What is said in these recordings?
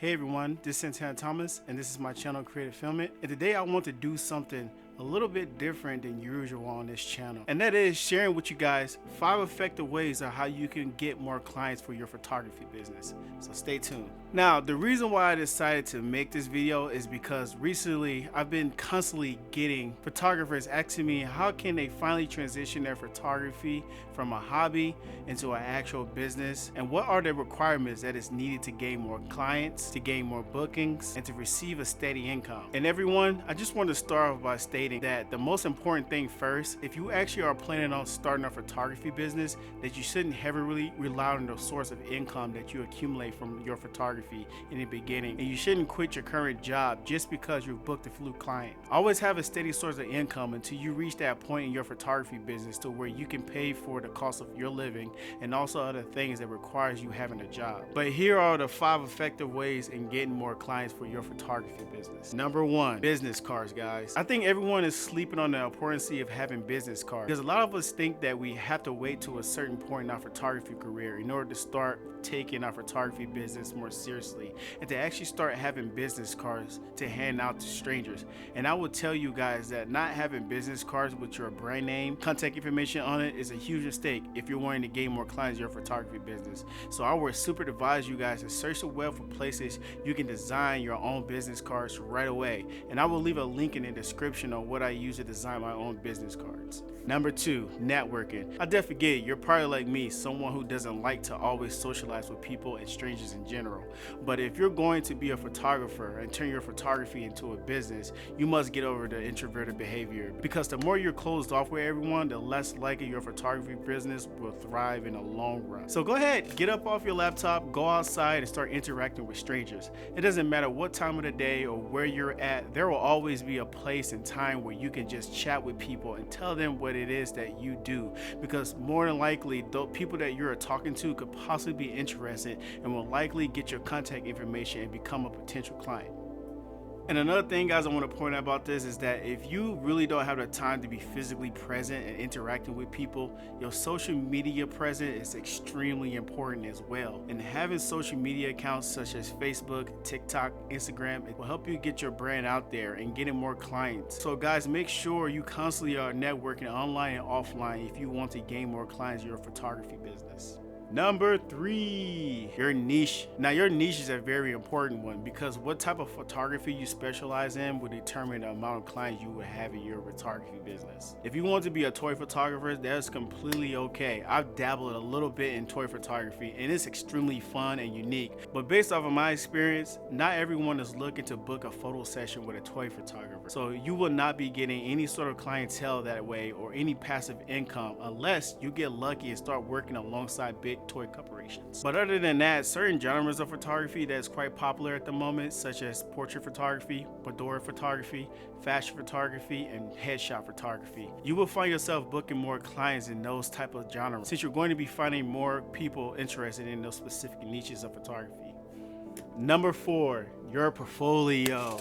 Hey everyone, this is Santana Thomas and this is my channel Creative Filming, and today I want to do something a little bit different than usual on this channel, and that is sharing with you guys 5 effective ways of how you can get more clients for your photography business. So stay tuned. Now, the reason why I decided to make this video is because recently I've been constantly getting photographers asking me how can they finally transition their photography from a hobby into an actual business, and what are the requirements that is needed to gain more clients, to gain more bookings, and to receive a steady income. And everyone, I just want to start off by stating that the most important thing first, if you actually are planning on starting a photography business, that you shouldn't heavily rely on the source of income that you accumulate from your photography in the beginning, and you shouldn't quit your current job just because you've booked a few clients. Always have a steady source of income until you reach that point in your photography business to where you can pay for the cost of your living and also other things that requires you having a job. But here are the 5 effective ways in getting more clients for your photography business. Number 1, business cards, guys. I think everyone is sleeping on the importance of having business cards, because a lot of us think that we have to wait to a certain point in our photography career in order to start taking our photography business more seriously and to actually start having business cards to hand out to strangers. And I will tell you guys that not having business cards with your brand name, contact information on it is a huge mistake if you're wanting to gain more clients in your photography business. So I would super advise you guys to search the web for places you can design your own business cards right away, and I will leave a link in the description on what I use to design my own business cards. Number 2, networking. I definitely get it. You're probably like me, someone who doesn't like to always socialize with people and strangers in general. But if you're going to be a photographer and turn your photography into a business, you must get over the introverted behavior, because the more you're closed off with everyone, the less likely your photography business will thrive in the long run. So go ahead, get up off your laptop, go outside and start interacting with strangers. It doesn't matter what time of the day or where you're at, there will always be a place and time where you can just chat with people and tell them what it is that you do, because more than likely the people that you're talking to could possibly be interested and will likely get your contact information and become a potential client. And another thing, guys, I want to point out about this is that if you really don't have the time to be physically present and interacting with people, your social media presence is extremely important as well. And having social media accounts such as Facebook, TikTok, Instagram, it will help you get your brand out there and getting more clients. So guys, make sure you constantly are networking online and offline if you want to gain more clients in your photography business. Number 3, your niche. Now, your niche is a very important one, because what type of photography you specialize in will determine the amount of clients you will have in your photography business. If you want to be a toy photographer, that's completely okay. I've dabbled a little bit in toy photography and it's extremely fun and unique. But based off of my experience, not everyone is looking to book a photo session with a toy photographer. So you will not be getting any sort of clientele that way or any passive income unless you get lucky and start working alongside big toy corporations. But other than that, certain genres of photography that's quite popular at the moment, such as portrait photography, boudoir photography, fashion photography, and headshot photography, you will find yourself booking more clients in those type of genres, since you're going to be finding more people interested in those specific niches of photography. Number 4, your portfolio.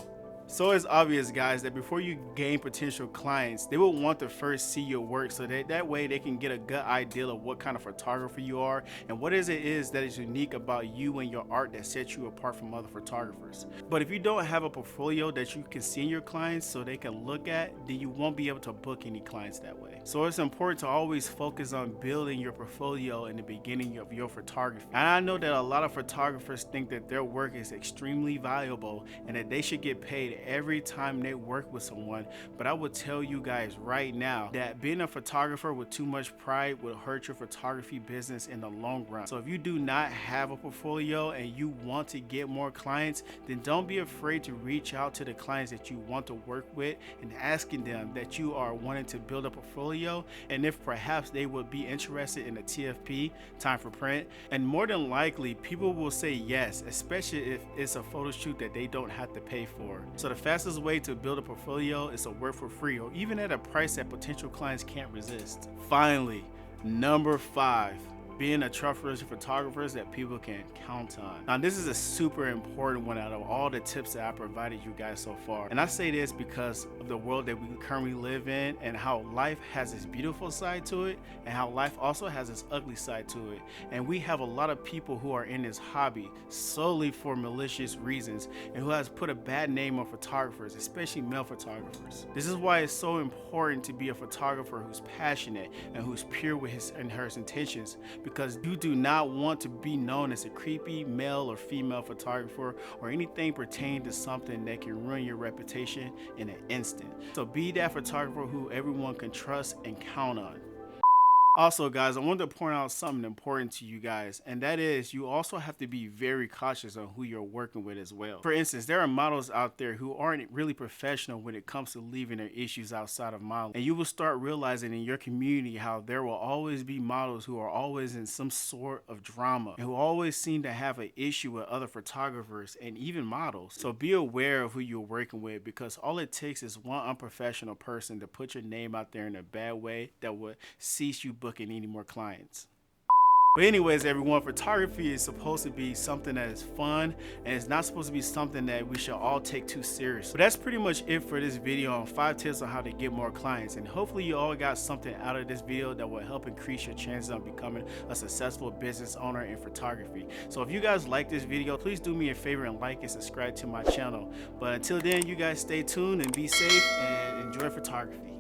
So it's obvious, guys, that before you gain potential clients, they will want to first see your work, so that way they can get a good idea of what kind of photographer you are and what it is that is unique about you and your art that sets you apart from other photographers. But if you don't have a portfolio that you can see in your clients so they can look at, then you won't be able to book any clients that way. So it's important to always focus on building your portfolio in the beginning of your photography. And I know that a lot of photographers think that their work is extremely valuable and that they should get paid every time they work with someone, but I would tell you guys right now that being a photographer with too much pride will hurt your photography business in the long run. So if you do not have a portfolio and you want to get more clients, then don't be afraid to reach out to the clients that you want to work with and asking them that you are wanting to build a portfolio, and if perhaps they would be interested in a TFP, time for print. And more than likely people will say yes, especially if it's a photo shoot that they don't have to pay for. So the fastest way to build a portfolio is to work for free, or even at a price that potential clients can't resist. Finally, number 5, being a trustworthy photographer that people can count on. Now, this is a super important one out of all the tips that I provided you guys so far. And I say this because of the world that we currently live in, and how life has its beautiful side to it, and how life also has its ugly side to it. And we have a lot of people who are in this hobby solely for malicious reasons, and who has put a bad name on photographers, especially male photographers. This is why it's so important to be a photographer who's passionate and who's pure with his and her intentions, because you do not want to be known as a creepy male or female photographer or anything pertaining to something that can ruin your reputation in an instant. So be that photographer who everyone can trust and count on. Also, guys, I wanted to point out something important to you guys, and that is you also have to be very cautious on who you're working with as well. For instance, there are models out there who aren't really professional when it comes to leaving their issues outside of modeling, and you will start realizing in your community how there will always be models who are always in some sort of drama and who always seem to have an issue with other photographers and even models. So be aware of who you're working with, because all it takes is one unprofessional person to put your name out there in a bad way that would cease you booking any more clients. But anyways, everyone, photography is supposed to be something that is fun, and it's not supposed to be something that we should all take too serious. But that's pretty much it for this video on 5 tips on how to get more clients, and hopefully you all got something out of this video that will help increase your chances of becoming a successful business owner in photography. So if you guys like this video, please do me a favor and like and subscribe to my channel. But until then, you guys stay tuned and be safe and enjoy photography.